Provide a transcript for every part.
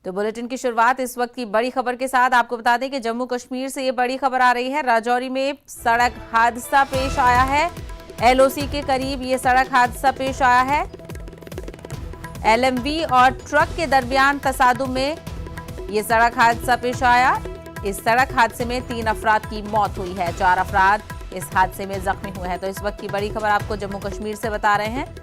तो बुलेटिन की शुरुआत इस वक्त की बड़ी खबर के साथ आपको बता दें कि जम्मू कश्मीर से ये बड़ी खबर आ रही है। राजौरी में सड़क हादसा पेश आया है। एलओसी के करीब ये सड़क हादसा पेश आया है। एलएमवी और ट्रक के दरमियान तसादुम में ये सड़क हादसा पेश आया। इस सड़क हादसे में 3 अफराद की मौत हुई है, 4 अफराद इस हादसे में जख्मी हुए हैं। तो इस वक्त की बड़ी खबर आपको जम्मू कश्मीर से बता रहे हैं।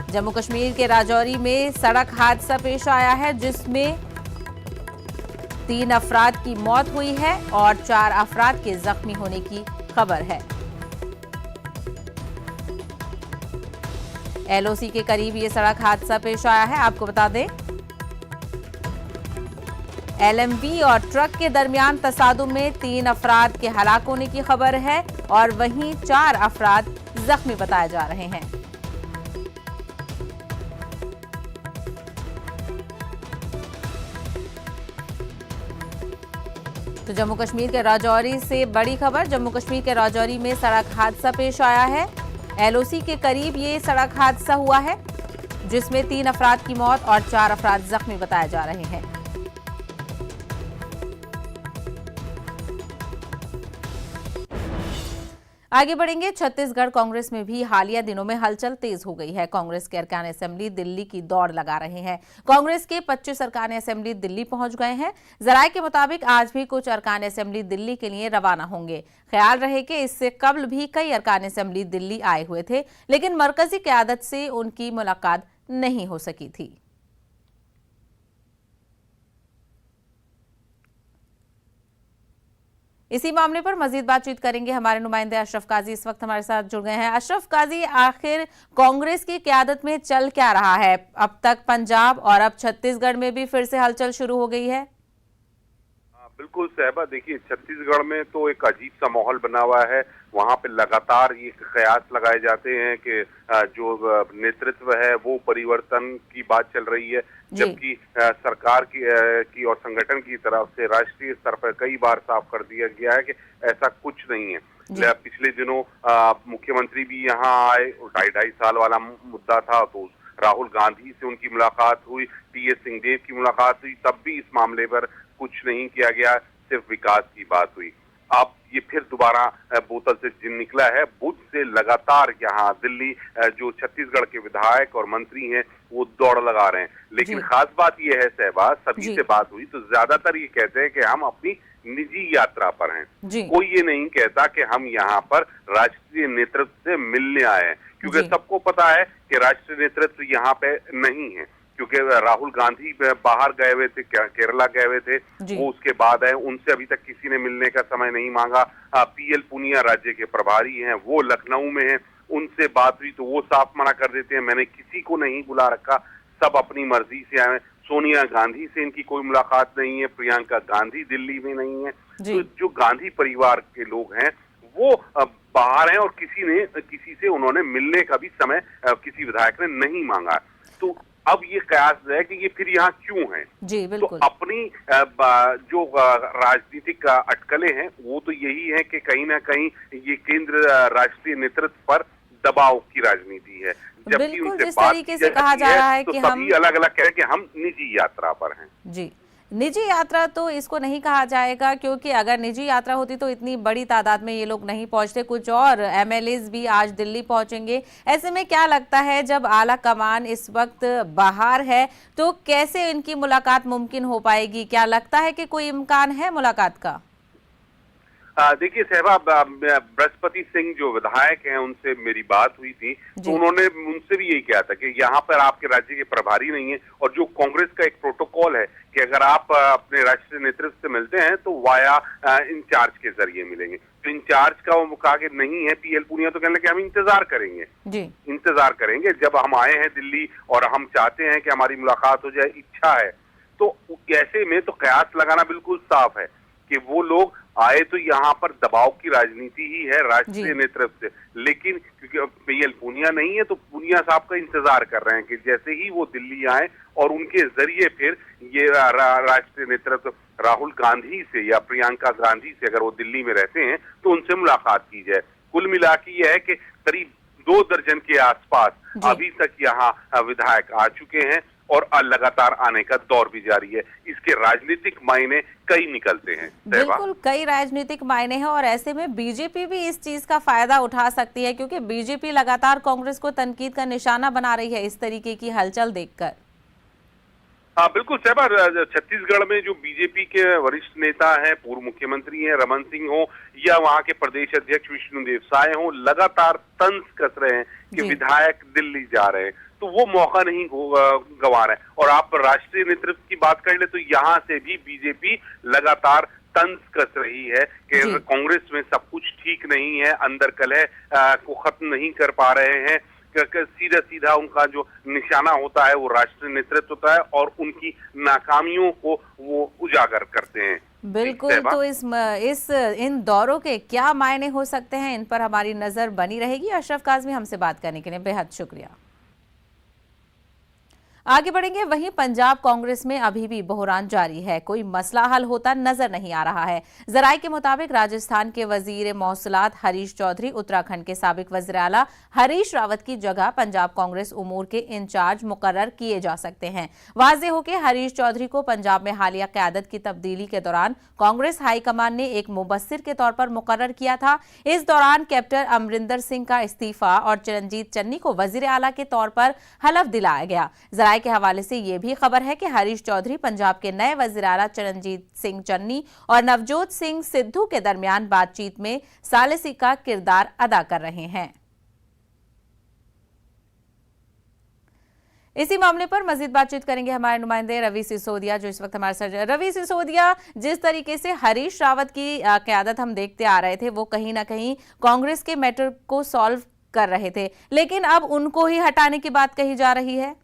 जम्मू कश्मीर के राजौरी में सड़क हादसा पेश आया है जिसमें 3 अफराद की मौत हुई है और 4 अफराद के जख्मी होने की खबर है। एलओसी के करीब ये सड़क हादसा पेश आया है। आपको बता दें एलएमवी और ट्रक के दरमियान तसादुम में 3 अफराद के हलाक होने की खबर है और वहीं 4 अफराद जख्मी बताए जा रहे हैं। तो जम्मू कश्मीर के राजौरी से बड़ी खबर। जम्मू कश्मीर के राजौरी में सड़क हादसा पेश आया है। एलओसी के करीब ये सड़क हादसा हुआ है जिसमें 3 अफराद की मौत और 4 अफराद जख्मी बताए जा रहे हैं। आगे बढ़ेंगे। छत्तीसगढ़ कांग्रेस में भी हालिया दिनों में हलचल तेज हो गई है। कांग्रेस के अरकान असेंबली दिल्ली की दौड़ लगा रहे हैं। कांग्रेस के 25 अरकान असेंबली दिल्ली पहुंच गए हैं। जराये के मुताबिक आज भी कुछ अरकान असेंबली दिल्ली के लिए रवाना होंगे। ख्याल रहे कि इससे कबल भी कई अरकान असेंबली दिल्ली आए हुए थे, लेकिन मरकजी क़यादत से उनकी मुलाकात नहीं हो सकी थी। इसी मामले पर मजीद बातचीत करेंगे। हमारे नुमाइंदे अशरफ काजी इस वक्त हमारे साथ जुड़ गए हैं। अशरफ काजी, आखिर कांग्रेस की क़यादत में चल क्या रहा है? अब तक पंजाब और अब छत्तीसगढ़ में भी फिर से हलचल शुरू हो गई है। बिल्कुल सहबा, देखिए छत्तीसगढ़ में तो एक अजीब सा माहौल बना हुआ है। वहां पे लगातार ये कयास लगाए जाते हैं कि जो नेतृत्व है वो परिवर्तन की बात चल रही है, जबकि सरकार की और संगठन की तरफ से राष्ट्रीय स्तर पर कई बार साफ कर दिया गया है कि ऐसा कुछ नहीं है। पिछले दिनों मुख्यमंत्री भी यहाँ आए, 2.5 साल वाला मुद्दा था, तो राहुल गांधी से उनकी मुलाकात हुई, टीएस सिंहदेव की मुलाकात हुई, तब भी इस मामले पर कुछ नहीं किया गया, सिर्फ विकास की बात हुई। अब ये फिर दोबारा बोतल से जिन निकला है। बुध से लगातार यहाँ दिल्ली जो छत्तीसगढ़ के विधायक और मंत्री हैं वो दौड़ लगा रहे हैं। लेकिन खास बात ये है सहबा, सभी से बात हुई तो ज्यादातर ये कहते हैं कि हम अपनी निजी यात्रा पर हैं। कोई ये नहीं कहता कि हम यहाँ पर राष्ट्रीय नेतृत्व से मिलने आए हैं, क्योंकि सबको पता है कि राष्ट्रीय नेतृत्व यहाँ पे नहीं है, क्योंकि राहुल गांधी बाहर गए हुए थे, केरला गए हुए थे, वो उसके बाद आए, उनसे अभी तक किसी ने मिलने का समय नहीं मांगा। पीएल पुनिया राज्य के प्रभारी हैं, वो लखनऊ में हैं, उनसे बात हुई तो वो साफ मना कर देते हैं, मैंने किसी को नहीं बुला रखा, सब अपनी मर्जी से आए। सोनिया गांधी से इनकी कोई मुलाकात नहीं है, प्रियंका गांधी दिल्ली में नहीं है। तो जो गांधी परिवार के लोग हैं वो बाहर हैं और किसी से उन्होंने मिलने का भी समय किसी विधायक ने नहीं मांगा। तो अब ये कयास है कि ये फिर यहाँ क्यों है। जी बिल्कुल। तो अपनी जो राजनीतिक अटकलें हैं वो तो यही है कि कहीं ना कहीं ये केंद्र राष्ट्रीय नेतृत्व पर दबाव की राजनीति है। जबकि उनसे जिस तरीके से कहा जा रहा है कि हम अलग अलग कह रहे हैं कि हम निजी यात्रा पर हैं। जी, निजी यात्रा तो इसको नहीं कहा जाएगा, क्योंकि अगर निजी यात्रा होती तो इतनी बड़ी तादाद में ये लोग नहीं पहुंचते। कुछ और एमएलएज भी आज दिल्ली पहुंचेंगे। ऐसे में क्या लगता है, जब आला कमान इस वक्त बाहर है तो कैसे इनकी मुलाकात मुमकिन हो पाएगी? क्या लगता है कि कोई इम्कान है मुलाकात का? देखिए सहबा, बृहस्पति सिंह जो विधायक हैं उनसे मेरी बात हुई थी, तो उन्होंने उनसे भी यही कहा था कि यहाँ पर आपके राज्य के प्रभारी नहीं है, और जो कांग्रेस का एक प्रोटोकॉल है कि अगर आप अपने राष्ट्रीय नेतृत्व से मिलते हैं तो वाया इंचार्ज के जरिए मिलेंगे। तो इंचार्ज का वो कहा कि नहीं है। पीएल पुनिया तो कहने लगे हम इंतजार करेंगे, इंतजार करेंगे, जब हम आए हैं दिल्ली और हम चाहते हैं कि हमारी मुलाकात हो जाए, इच्छा है। तो ऐसे में तो कयास लगाना बिल्कुल साफ है कि वो लोग आए तो यहाँ पर दबाव की राजनीति ही है राष्ट्रीय नेतृत्व से। लेकिन क्योंकि अब पीएल पुनिया नहीं है तो पुनिया साहब का इंतजार कर रहे हैं कि जैसे ही वो दिल्ली आए और उनके जरिए फिर ये राष्ट्रीय नेतृत्व राहुल गांधी से या प्रियंका गांधी से, अगर वो दिल्ली में रहते हैं तो उनसे मुलाकात की जाए। कुल मिला के यह है कि करीब 2 दर्जन के आसपास अभी तक यहाँ विधायक आ चुके हैं और लगातार आने का दौर भी जारी है। इसके राजनीतिक मायने कई निकलते हैं। बिल्कुल, कई राजनीतिक मायने हैं और ऐसे में बीजेपी भी इस चीज का फायदा उठा सकती है, क्योंकि बीजेपी लगातार कांग्रेस को तनकीद का निशाना बना रही है इस तरीके की हलचल देखकर। हाँ बिल्कुल सहबा, छत्तीसगढ़ में जो बीजेपी के वरिष्ठ नेता हैं, पूर्व मुख्यमंत्री हैं रमन सिंह हो या वहां के प्रदेश अध्यक्ष विष्णुदेव साय हो, लगातार तंज कस रहे हैं कि विधायक दिल्ली जा रहे हैं, तो वो मौका नहीं गंवा रहे हैं। और आप राष्ट्रीय नेतृत्व की बात कर ले तो यहाँ से भी बीजेपी लगातार तंज कस रही है कि कांग्रेस में सब कुछ ठीक नहीं है, अंदर कलह को खत्म नहीं कर पा रहे हैं। सीधा सीधा उनका जो निशाना होता है वो राष्ट्रीय नेतृत्व होता है और उनकी नाकामियों को वो उजागर करते हैं। बिल्कुल, तो इन दौरों के क्या मायने हो सकते हैं, इन पर हमारी नजर बनी रहेगी। अशरफ काज़मी हमसे बात करने के लिए बेहद शुक्रिया। आगे बढ़ेंगे। वहीं पंजाब कांग्रेस में अभी भी बहरान जारी है, कोई मसला हल होता नजर नहीं आ रहा है। जराये के मुताबिक राजस्थान के वजीर मौसलात हरीश चौधरी उत्तराखंड के साबिक वज़ीर आला हरीश रावत की जगह पंजाब कांग्रेस उमूर के इंचार्ज मुकर्रर किए जा सकते हैं। वाज़ेह हो कि हरीश चौधरी को पंजाब में हालिया क़यादत की तब्दीली के दौरान कांग्रेस हाईकमान ने एक मुबस्सिर के तौर पर मुकर्रर किया था। इस दौरान कैप्टन अमरिंदर सिंह का इस्तीफा और चरणजीत चन्नी को वज़ीर आला के तौर पर हलफ दिलाया गया। जराये के हवाले से यह भी खबर है कि हरीश चौधरी पंजाब के नए वज़ीर आला चरणजीत सिंह चन्नी और नवजोत सिंह सिद्धू के दरमियान बातचीत में सालिसी का किरदार अदा कर रहे हैं। इसी मामले पर मजीद बातचीत करेंगे हमारे नुमाइंदे रवि सिसोदिया, जो इस वक्त हमारे साथ। रवि सिसोदिया, जिस तरीके से हरीश रावत की क़यादत हम देखते आ रहे थे, वो कहीं ना कहीं कांग्रेस के मैटर को सॉल्व कर रहे थे, लेकिन अब उनको ही हटाने की बात कही जा रही है।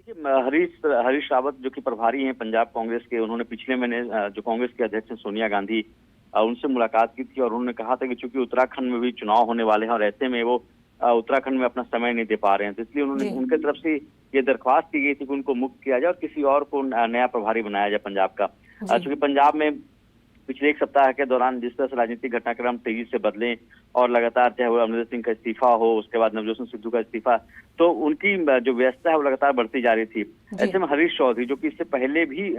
हरीश रावत जो कि प्रभारी हैं पंजाब कांग्रेस के, उन्होंने पिछले महीने जो कांग्रेस के अध्यक्ष सोनिया गांधी उनसे मुलाकात की थी और उन्होंने कहा था कि चूंकि उत्तराखंड में भी चुनाव होने वाले हैं और ऐसे में वो उत्तराखंड में अपना समय नहीं दे पा रहे हैं, तो इसलिए उन्होंने उनके तरफ से ये दरख्वास्त की गई थी कि उनको मुक्त किया जाए और किसी और को नया प्रभारी बनाया जाए पंजाब का। चूंकि पंजाब में पिछले एक सप्ताह के दौरान जिस तरह से राजनीतिक घटनाक्रम तेजी से बदले और लगातार चाहे वो अमरिंदर सिंह का इस्तीफा हो, उसके बाद नवजोत सिंह सिद्धू का इस्तीफा, तो उनकी जो व्यस्तता है वो लगातार बढ़ती जा रही थी। ऐसे में हरीश चौधरी जो कि इससे पहले भी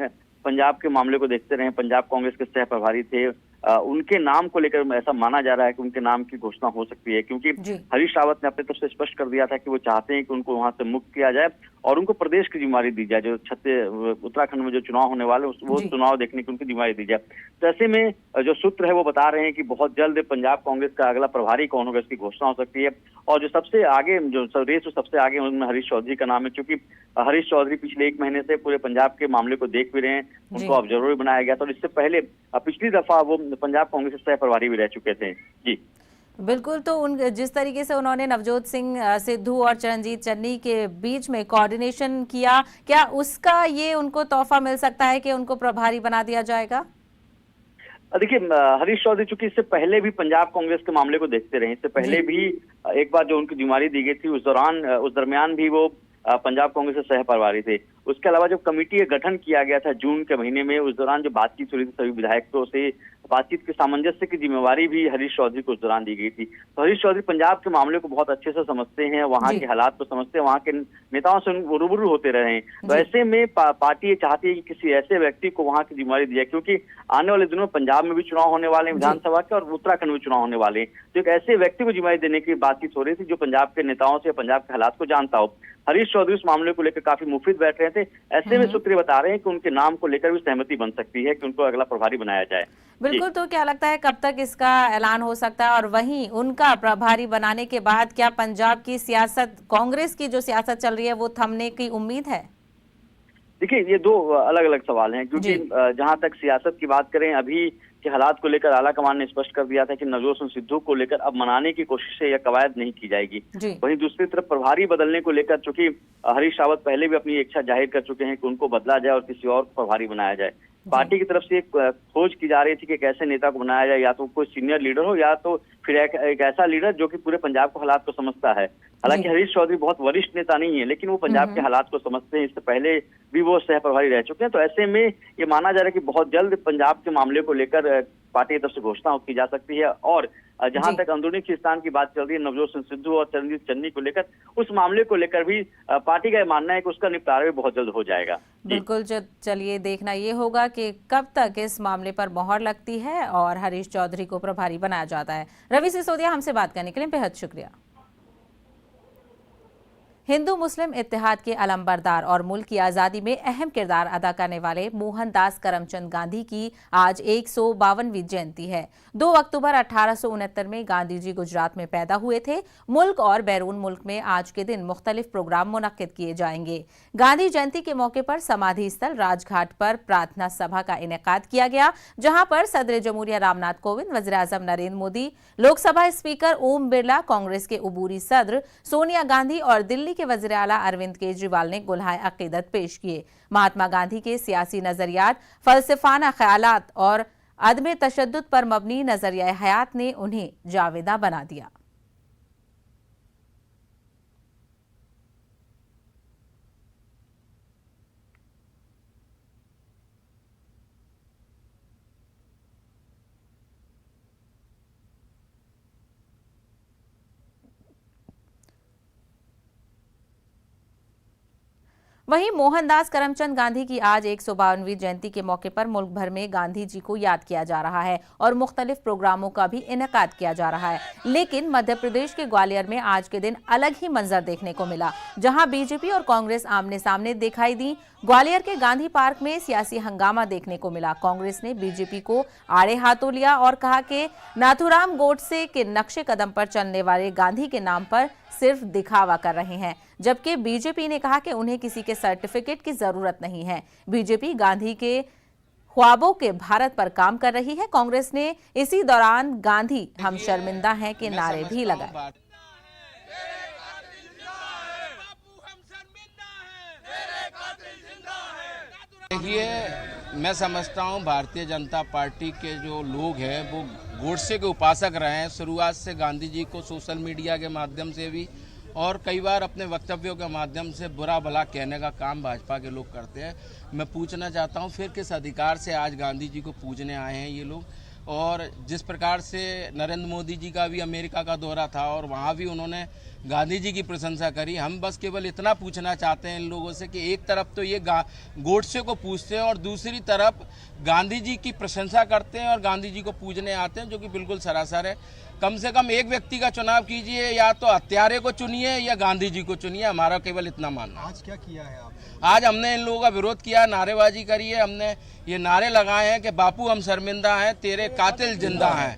पंजाब के मामले को देखते रहे, पंजाब कांग्रेस के सह प्रभारी थे, उनके नाम को लेकर ऐसा माना जा रहा है कि उनके नाम की घोषणा हो सकती है, क्योंकि हरीश रावत ने अपनी तरफ से स्पष्ट कर दिया था कि वो चाहते हैं कि उनको वहां से मुक्त किया जाए और उनको प्रदेश की जिम्मेदारी दी जाए। जो उत्तराखंड में जो चुनाव होने वाले वो चुनाव देखने की उनकी जिम्मेदारी दी जाए। तो ऐसे में जो सूत्र है वो बता रहे हैं कि बहुत जल्द पंजाब कांग्रेस का अगला प्रभारी कौन होगा इसकी घोषणा हो सकती है। और जो सबसे आगे सबसे आगे उनमें हरीश चौधरी का नाम है, क्योंकि हरीश चौधरी पिछले एक महीने से पूरे पंजाब के मामले को देख भी रहे हैं, उनको ऑब्जर्वर बनाया गया था और इससे पहले पिछली दफा वो पंजाब कांग्रेस के सह प्रभारी भी रह चुके थे। जी बिल्कुल, तो जिस तरीके से उन्होंने नवजोत सिंह सिद्धू और चरणजीत चन्नी के बीच में कोऑर्डिनेशन किया, क्या उसका ये उनको तोहफा मिल सकता है कि उनको प्रभारी बना दिया जाएगा? देखिए, हरीश चौधरी चूंकि इससे पहले भी पंजाब कांग्रेस के मामले को देखते रहे, इससे पहले भी एक बार जो उनकी जिम्मेदारी दी गई थी उस दरमियान भी वो पंजाब कांग्रेस के सह प्रभारी थे। उसके अलावा जब कमेटी का गठन किया गया था जून के महीने में, उस दौरान जो बातचीत हो रही थी सभी विधायकों से, बातचीत के सामंजस्य की जिम्मेवारी भी हरीश चौधरी को उस दौरान दी गई थी। तो हरीश चौधरी पंजाब के मामले को बहुत अच्छे से समझते हैं, वहाँ के हालात को समझते हैं, वहाँ के नेताओं से रूबरू होते रहे हैं। तो ऐसे में पार्टी ये चाहती है कि किसी ऐसे व्यक्ति को वहाँ की जिम्मेवारी दी जाए, क्योंकि आने वाले दिनों में पंजाब में भी चुनाव होने वाले हैं विधानसभा के और उत्तराखंड में चुनाव होने वाले हैं। तो एक ऐसे व्यक्ति को जिम्मेवारी देने की बातचीत हो रही थी जो पंजाब के नेताओं से, पंजाब के हालात को जानता हो। हरीश चौधरी उस मामले को लेकर काफी मुफीद बैठ रहे थे। ऐसे में सूत्र बता रहे हैं कि उनके नाम को लेकर भी सहमति बन सकती है कि उनको अगला प्रभारी बनाया जाए। बिल्कुल, तो क्या लगता है कब तक इसका ऐलान हो सकता है? और वहीं उनका प्रभारी बनाने के बाद क्या पंजाब की सियासत, कांग्रेस की जो सियासत चल रही है, वो थमने की उम्मीद है? देखिए, ये दो अलग अलग सवाल हैं, क्योंकि जहां तक सियासत की बात करें, अभी के हालात को लेकर आला कमान ने स्पष्ट कर दिया था कि नवजोत सिंह सिद्धू को लेकर अब मनाने की कोशिशें या कवायद नहीं की जाएगी। वहीं दूसरी तरफ प्रभारी बदलने को लेकर चूंकि हरीश रावत पहले भी अपनी इच्छा जाहिर कर चुके हैं कि उनको बदला जाए और किसी और को प्रभारी बनाया जाए। पार्टी की तरफ से एक खोज की जा रही थी कि एक ऐसे नेता को बनाया जाए, या तो कोई सीनियर लीडर हो या तो फिर एक ऐसा लीडर जो कि पूरे पंजाब के हालात को समझता है। हालांकि हरीश चौधरी बहुत वरिष्ठ नेता नहीं है, लेकिन वो पंजाब के हालात को समझते हैं, इससे पहले भी वो सह प्रभारी रह चुके हैं। तो ऐसे में ये माना जा रहा है कि बहुत जल्द पंजाब के मामले को लेकर पार्टी की तरफ से घोषणा की जा सकती है और जहां जी। तक अंदरूनी खींचतान की बात चल रही है नवजोत सिंह सिद्धू और चरणजीत चन्नी को लेकर, उस मामले को लेकर भी पार्टी का यह मानना है कि उसका निपटारा भी बहुत जल्द हो जाएगा। बिल्कुल, चलिए देखना ये होगा कि कब तक इस मामले पर मोहर लगती है और हरीश चौधरी को प्रभारी बनाया जाता है। रवि सिसोदिया, हमसे बात करने के लिए बेहद शुक्रिया। हिंदू मुस्लिम इत्तेहाद के अलंबरदार और मुल्क की आज़ादी में अहम किरदार अदा करने वाले मोहनदास करमचंद गांधी की आज 152वीं जयंती है। 2 अक्टूबर 1869 में गांधी जी गुजरात में पैदा हुए थे। मुल्क और बैरून मुल्क में आज के दिन मुख्तलिफ प्रोग्राम मुनक्किद किए जाएंगे। गांधी जयंती के मौके पर समाधि स्थल राजघाट पर प्रार्थना सभा का इनेकाद किया गया, जहां पर सदर जमहूरिया रामनाथ कोविंद, वज़ीर-ए-आज़म नरेंद्र मोदी, लोकसभा स्पीकर ओम बिरला, कांग्रेस के उबूरी सदर सोनिया गांधी और दिल्ली के वज़ीर आला अरविंद केजरीवाल ने गुल्हाए अकीदत पेश किए। महात्मा गांधी के सियासी नजरियात, फलसफाना ख्यालात और अदम तशद्दुद पर मबनी नजरिया हयात ने उन्हें जावेदा बना दिया। वहीं मोहनदास करमचंद गांधी की आज 152वीं जयंती के मौके पर मुल्क भर में गांधी जी को याद किया जा रहा है और मुख्तलिफ प्रोग्रामों का भी इनेकाद किया जा रहा है। लेकिन मध्य प्रदेश के ग्वालियर में आज के दिन अलग ही मंजर देखने को मिला, जहां बीजेपी और कांग्रेस आमने सामने दिखाई दी। ग्वालियर के गांधी पार्क में सियासी हंगामा देखने को मिला। कांग्रेस ने बीजेपी को आड़े हाथों लिया और कहा कि नाथूराम गोडसे के नक्शे कदम पर चलने वाले गांधी के नाम पर सिर्फ दिखावा कर रहे हैं, जबकि बीजेपी ने कहा कि उन्हें किसी के सर्टिफिकेट की जरूरत नहीं है। बीजेपी गांधी के ख्वाबों के भारत पर काम कर रही है। कांग्रेस ने इसी दौरान गांधी हम शर्मिंदा हैं के नारे भी लगाए। देखिए, मैं समझता हूँ भारतीय जनता पार्टी के जो लोग हैं वो गोडसे के उपासक रहे हैं। शुरुआत से गांधी जी को सोशल मीडिया के माध्यम से भी और कई बार अपने वक्तव्यों के माध्यम से बुरा भला कहने का काम भाजपा के लोग करते हैं। मैं पूछना चाहता हूँ फिर किस अधिकार से आज गांधी जी को पूजने आए हैं ये लोग। और जिस प्रकार से नरेंद्र मोदी जी का भी अमेरिका का दौरा था और वहाँ भी उन्होंने गांधी जी की प्रशंसा करी। हम बस केवल इतना पूछना चाहते हैं इन लोगों से कि एक तरफ तो ये गोडसे को पूछते हैं और दूसरी तरफ गांधी जी की प्रशंसा करते हैं और गांधी जी को पूजने आते हैं, जो कि बिल्कुल सरासर है। कम से कम एक व्यक्ति का चुनाव कीजिए, या तो हत्यारे को चुनिए या गांधी जी को चुनिए। हमारा केवल इतना मानना। आज क्या किया है आप? आज हमने इन लोगों का विरोध किया, नारेबाजी करी है। हमने ये नारे लगाए हैं कि बापू हम शर्मिंदा हैं, तेरे कातिल जिंदा हैं।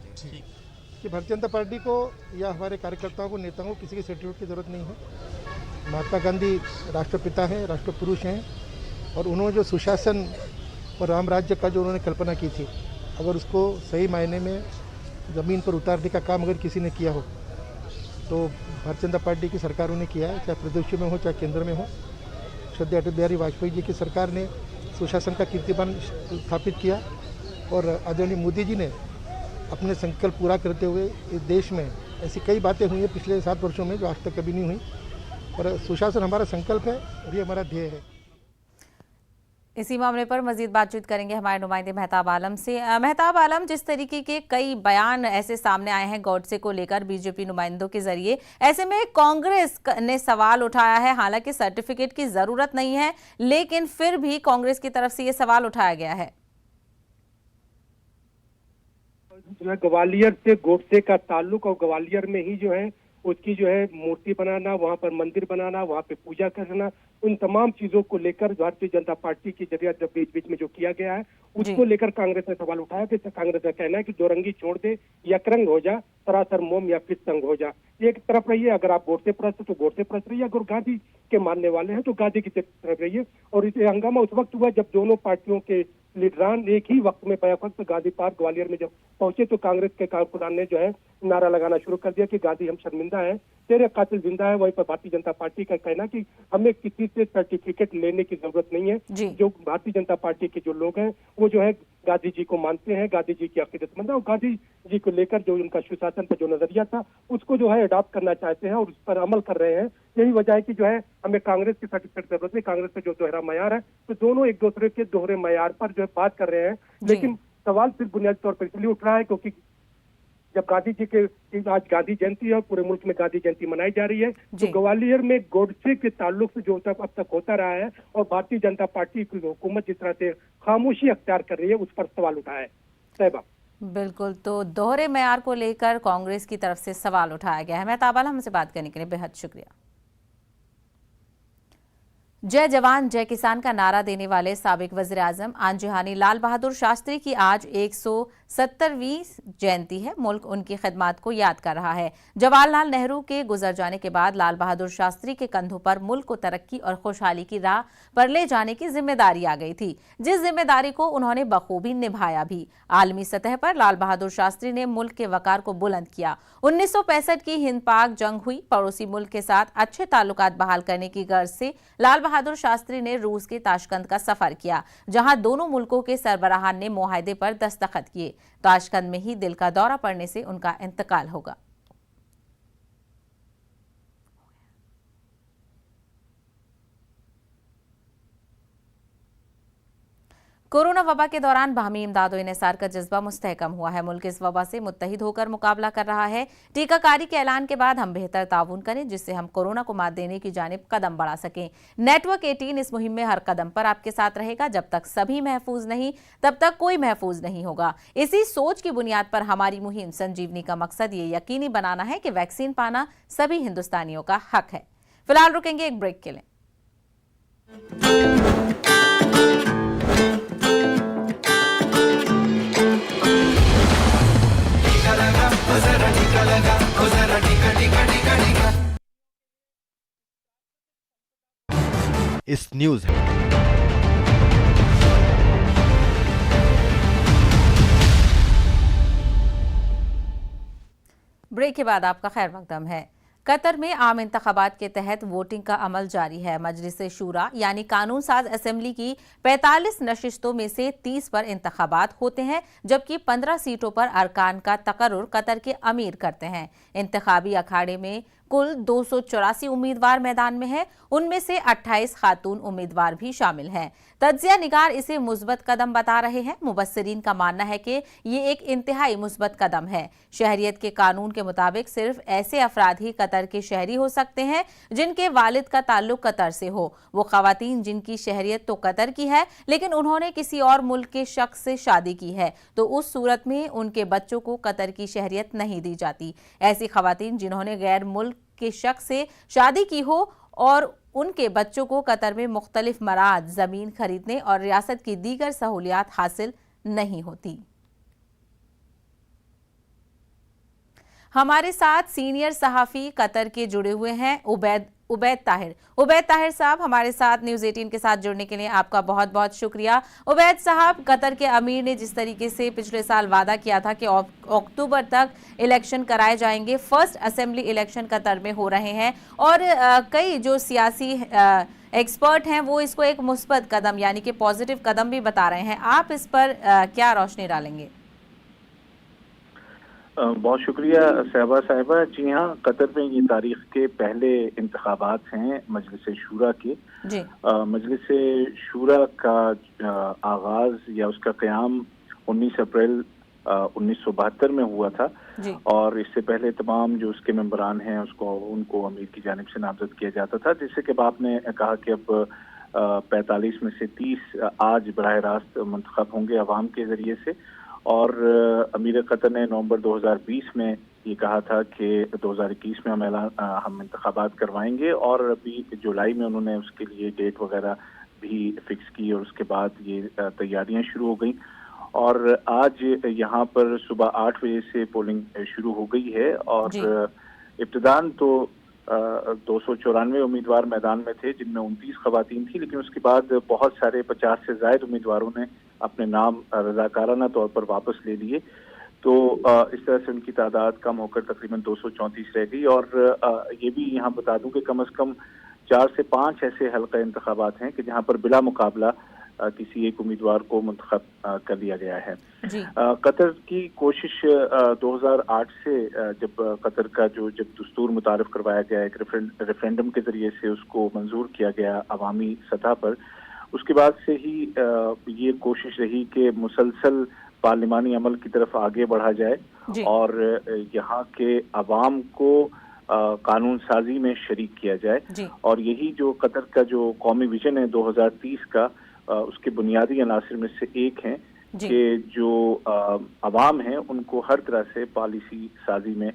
कि भारतीय जनता पार्टी को या हमारे कार्यकर्ताओं को, नेताओं को किसी के सर्टिफिकेट की जरूरत नहीं है। महात्मा गांधी राष्ट्रपिता हैं, राष्ट्रपुरुष हैं और उन्होंने जो सुशासन और राम राज्य का जो उन्होंने कल्पना की थी, अगर उसको सही मायने में ज़मीन पर उतारने का काम अगर किसी ने किया हो तो भारतीय जनता पार्टी की सरकारों ने किया है, चाहे प्रदेश में हो चाहे केंद्र में हो। श्रद्धेय अटल बिहारी वाजपेयी जी की सरकार ने सुशासन का कीर्तिमान स्थापित किया और आदरणीय मोदी जी ने अपने संकल्प पूरा करते हुए इस देश में ऐसी कई बातें हुई हैं पिछले 7 वर्षों में जो आज तक कभी नहीं हुई। और सुशासन हमारा संकल्प है और ये हमारा ध्येय है। इसी मामले पर मजीद बातचीत करेंगे हमारे नुमाइंदे मेहताब आलम से। मेहताब आलम, जिस तरीके के कई बयान ऐसे सामने आए हैं गोडसे को लेकर बीजेपी नुमाइंदों के जरिए, ऐसे में कांग्रेस ने सवाल उठाया है। हालांकि सर्टिफिकेट की जरूरत नहीं है, लेकिन फिर भी कांग्रेस की तरफ से ये सवाल उठाया गया है। ग्वालियर से गोडसे का ताल्लुक और ग्वालियर में ही जो है उसकी जो है मूर्ति बनाना, वहाँ पर मंदिर बनाना, वहाँ पे पूजा करना, उन तमाम चीजों को लेकर भारतीय जनता पार्टी के जरिए जब बीच बीच में जो किया गया है उसको लेकर कांग्रेस ने सवाल उठाया कि कांग्रेस का कहना है कि दो रंगी छोड़ दे, या रंग हो जा, सरासर मोम या फिर संग हो जा। एक तरफ रहिए, अगर आप गोडसे प्रस्त तो गोडसे प्रस्त रहिए, अगर गांधी के मानने वाले हैं तो गांधी की तरफ रहिए। और इसे हंगामा उस वक्त हुआ जब दोनों पार्टियों के लीडरान एक ही वक्त में बैक वक्त गांधी पार्क ग्वालियर में जब पहुंचे तो कांग्रेस के कारकुनान ने जो है नारा लगाना शुरू कर दिया कि गांधी हम शर्मिंदा है, तेरे कातिल जिंदा है। वहीं पर भारतीय जनता पार्टी का कहना कि हमें किसी से सर्टिफिकेट लेने की जरूरत नहीं है। जो भारतीय जनता पार्टी के जो लोग हैं वो जो है गांधी जी को मानते हैं, गांधी जी की अकीदतमंद है और गांधी जी को लेकर जो उनका सुशासन पर जो नजरिया था उसको जो है अडॉप्ट करना चाहते हैं और उस पर अमल कर रहे हैं। यही वजह है कि जो है हमें कांग्रेस की सर्टिफिकेट की जरूरत नहीं। कांग्रेस का जो दोहरा मैयार है, तो दोनों एक दूसरे के दोहरे मैयार पर जो है बात कर रहे हैं। लेकिन सवाल सिर्फ बुनियादी तौर पर इसलिए उठ रहा है क्योंकि जब गांधी जी के आज गांधी जयंती है और पूरे मुल्क में गांधी जयंती मनाई जा रही है, जी। तो ग्वालियर में गोडसे के ताल्लुक से जो अब तक होता रहा है और भारतीय जनता पार्टी की हुकूमत जिस तरह से खामोशी अख्तियार कर रही है, उस पर सवाल उठाया है। साहिबा, बिल्कुल, तो दोहरे मेयार को लेकर कांग्रेस की तरफ से सवाल उठाया गया है। मैं ताबाल हमसे बात करने के लिए बेहद शुक्रिया। जय जवान जय किसान का नारा देने वाले साबिक वज़ीर आज़म आंजहानी लाल बहादुर शास्त्री की आज 170वीं जयंती है। मुल्क उनकी खिदमत को याद कर रहा है। जवाहरलाल नेहरू के गुजर जाने के बाद लाल बहादुर शास्त्री के कंधों पर मुल्क को तरक्की और खुशहाली की राह पर ले जाने की जिम्मेदारी आ गई थी, जिस जिम्मेदारी को उन्होंने बखूबी निभाया भी। आलमी सतह पर लाल बहादुर शास्त्री ने मुल्क के वकार को बुलंद किया। 1965 की हिंद पाक जंग हुई। पड़ोसी मुल्क के साथ अच्छे ताल्लुकात बहाल करने की गर्ज से लाल बहादुर शास्त्री ने रूस के ताशकंद का सफर किया, जहां दोनों मुल्कों के सरबराहान ने मुआहदे पर दस्तखत किए। ताशकंद में ही दिल का दौरा पड़ने से उनका इंतकाल होगा। कोरोना वबा के दौरान बाहमी इमदाद और इन्हिसार का जज्बा मुस्तहकम हुआ है। मुल्क इस वबा से मुत्तहिद होकर मुकाबला कर रहा है। टीकाकारी के ऐलान के बाद हम बेहतर ताउन करें, जिससे हम कोरोना को मात देने की जानिब कदम बढ़ा सकें। नेटवर्क 18 इस मुहिम में हर कदम पर आपके साथ रहेगा। जब तक सभी महफूज नहीं, तब तक कोई महफूज नहीं होगा। इसी सोच की बुनियाद पर हमारी मुहिम संजीवनी का मकसद ये यकीनी बनाना है कि वैक्सीन पाना सभी हिंदुस्तानियों का हक है। फिलहाल रुकेंगे एक ब्रेक के लिए। इस न्यूज ब्रेक के बाद आपका खैर मकदम है। कतर में आम इंतखाबात के तहत वोटिंग का अमल जारी है। मजलिस शूरा यानी कानून साज असेंबली की 45 नशिस्तों में से 30 पर इंतखाबात होते हैं, जबकि 15 सीटों पर अरकान का तकर्रुर कतर के अमीर करते हैं। इंतखाबी अखाड़े में कुल 284 उम्मीदवार मैदान में हैं, उनमें से 28 खातून उम्मीदवार भी शामिल हैं। तज्जिया निगार इसे मुस्बत कदम बता रहे हैं। मुबस्सिरीन का मानना है कि ये एक इंतहाई मुस्बत कदम है। शहरियत के कानून के मुताबिक सिर्फ ऐसे अफराद ही कतर के शहरी हो सकते हैं जिनके वालिद का ताल्लुक कतर से हो। वो खवातीन जिनकी शहरियत तो कतर की है, लेकिन उन्होंने किसी और मुल्क के शख्स से शादी की है, तो उस सूरत में उनके बच्चों को कतर की शहरियत नहीं दी जाती। ऐसी खवातीन जिन्होंने गैर मुल्क के शख्स से शादी की हो और उनके बच्चों को कतर में मुख्तलिफ मराद, जमीन खरीदने और रियासत की दीगर सहूलियात हासिल नहीं होती। हमारे साथ सीनियर सहाफ़ी कतर के जुड़े हुए हैं उबैद ताहिर साहब, हमारे साथ न्यूज़ 18 के साथ जुड़ने के लिए आपका बहुत बहुत शुक्रिया। उबैद साहब, कतर के अमीर ने जिस तरीके से पिछले साल वादा किया था कि अक्टूबर तक इलेक्शन कराए जाएंगे, फर्स्ट असेंबली इलेक्शन कतर में हो रहे हैं और कई जो सियासी एक्सपर्ट हैं वो इसको एक मुस्बत कदम यानी कि पॉजिटिव कदम भी बता रहे हैं। आप इस पर क्या रोशनी डालेंगे? बहुत शुक्रिया सहबा साहिबा। जी हाँ, कतर में ये तारीख के पहले इंतखाबात हैं मजलिस शूरा के। मजलिस शूरा का आगाज या उसका क़याम 19 अप्रैल 1972 में हुआ था और इससे पहले तमाम जो उसके मेंबरान हैं उनको अमीर की जानिब से नामजद किया जाता था, जिससे कि आपने कहा कि अब 45 में से 30 आज बराह रास्त मुंतखब होंगे अवाम के जरिए से। और अमीर कतर ने नवंबर 2020 में ये कहा था कि 2021 में हम इंतखाबात करवाएंगे और अभी जुलाई में उन्होंने उसके लिए डेट वगैरह भी फिक्स की और उसके बाद ये तैयारियां शुरू हो गई। और आज यहाँ पर सुबह 8 बजे से पोलिंग शुरू हो गई है और इब्तिदान तो 294 उम्मीदवार मैदान में थे, जिनमें 29 खवातीन थी, लेकिन उसके बाद बहुत सारे 50 से ज्यादा उम्मीदवारों ने अपने नाम रजाकाराना तौर पर वापस ले लिए, तो इस तरह से उनकी तादाद कम होकर तकरीबन 234 रह गई। और ये भी यहाँ बता दूं कि कम से कम 4 से 5 ऐसे हल्का इंतखाबात हैं कि जहाँ पर बिला मुकाबला किसी एक उम्मीदवार को मुंतखब कर लिया गया है। कतर की कोशिश 2008 से जब कतर का जब दस्तूर मुतारिफ करवाया गया, एक रेफरेंडम के जरिए से उसको मंजूर किया गया अवामी सतह पर, उसके बाद से ही ये कोशिश रही कि मुसलसल पार्लिमानी अमल की तरफ आगे बढ़ा जाए और यहाँ के अवाम को कानून साजी में शरीक किया जाए। और यही जो कतर का जो कौमी विजन है 2030 का, उसके बुनियादी अनासिर में से एक है कि जो अवाम है उनको हर तरह से पॉलिसी साजी में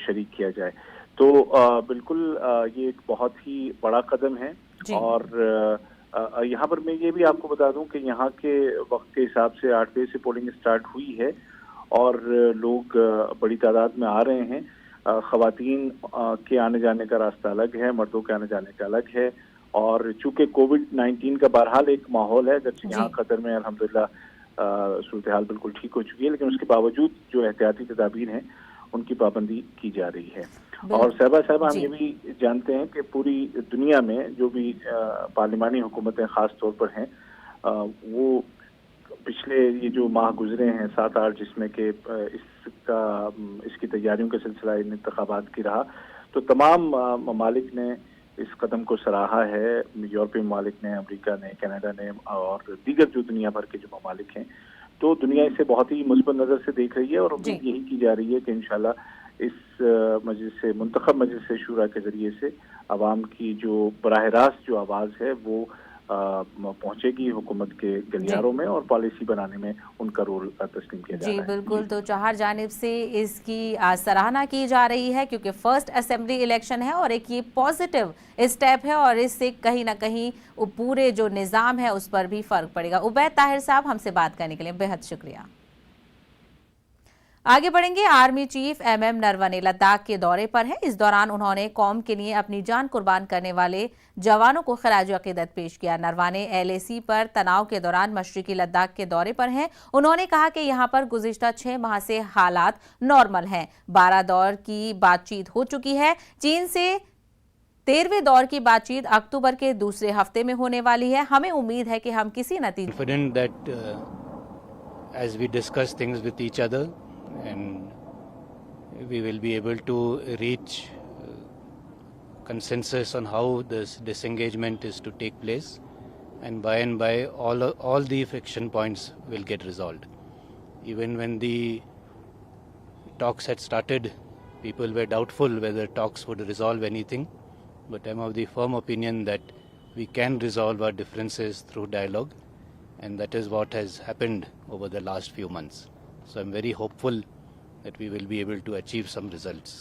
शरीक किया जाए। तो बिल्कुल ये एक बहुत ही बड़ा कदम है। और यहाँ पर मैं ये भी आपको बता दूं कि यहाँ के वक्त के हिसाब से 8 बजे से पोलिंग स्टार्ट हुई है और लोग बड़ी तादाद में आ रहे हैं। खवातीन के आने जाने का रास्ता अलग है, मर्दों के आने जाने का अलग है। और चूंकि कोविड-19 का बहरहाल एक माहौल है, जबकि यहाँ कतर में अल्हम्दुलिल्लाह सूरत हाल बिल्कुल ठीक हो चुकी है, लेकिन उसके बावजूद जो एहतियाती तदाबीर हैं उनकी पाबंदी की जा रही है। और साहब हम ये भी जानते हैं कि पूरी दुनिया में जो भी पार्लिमानी हुकूमतें खास तौर पर हैं, वो पिछले ये जो माह गुजरे हैं 7-8, जिसमें कि इसकी तैयारियों का सिलसिला इन इंतखाबात की रहा, तो तमाम ममालिक ने इस कदम को सराहा है। यूरोपीय ममालिक ने, अमेरिका ने, कनाडा ने और दीगर जो दुनिया भर के जो ममालिक हैं, तो दुनिया इसे बहुत ही मुस्बत नज़र से देख रही है और उम्मीद यही की जा रही है कि इंशाल्लाह इस मजलिस से, मुंतखब मजलिस से शूरा के जरिए से अवाम की जो बराह रास्त जो आवाज़ है वो पहुंचेगी हुकूमत के गलियारों में और पॉलिसी बनाने में उनका रोल तस्लीम किया जा रहा है। बिल्कुल। तो चार जानिब से इसकी सराहना की जा रही है क्योंकि फर्स्ट असेंबली इलेक्शन है और एक ये पॉजिटिव स्टेप है और इससे कहीं ना कहीं पूरे जो निज़ाम है उस पर भी फर्क पड़ेगा। उबैद ताहिर साहब, हमसे बात करने के लिए बेहद शुक्रिया। आगे बढ़ेंगे। Army chief MM Naravane Ladakh के दौरे पर है। इस दौरान उन्होंने कौम के लिए अपनी जान कुर्बान करने वाले जवानों को खराज अकीदत पेश किया। नरवणे LAC पर तनाव के दौरान मशरिकी लद्दाख के दौरे पर हैं। उन्होंने कहा कि यहां पर गुज़िश्ता 6 माह से हालात नॉर्मल हैं। 12 दौर की बातचीत हो चुकी है। चीन से 13वें दौर की बातचीत अक्टूबर के दूसरे हफ्ते में होने वाली है। हमें उम्मीद है कि हम किसी नतीजे and we will be able to reach consensus on how this disengagement is to take place, and by all the friction points will get resolved. Even when the talks had started, people were doubtful whether talks would resolve anything, but I'm of the firm opinion that we can resolve our differences through dialogue, and that is what has happened over the last few months. So I'm very hopeful that we will be able to achieve some results.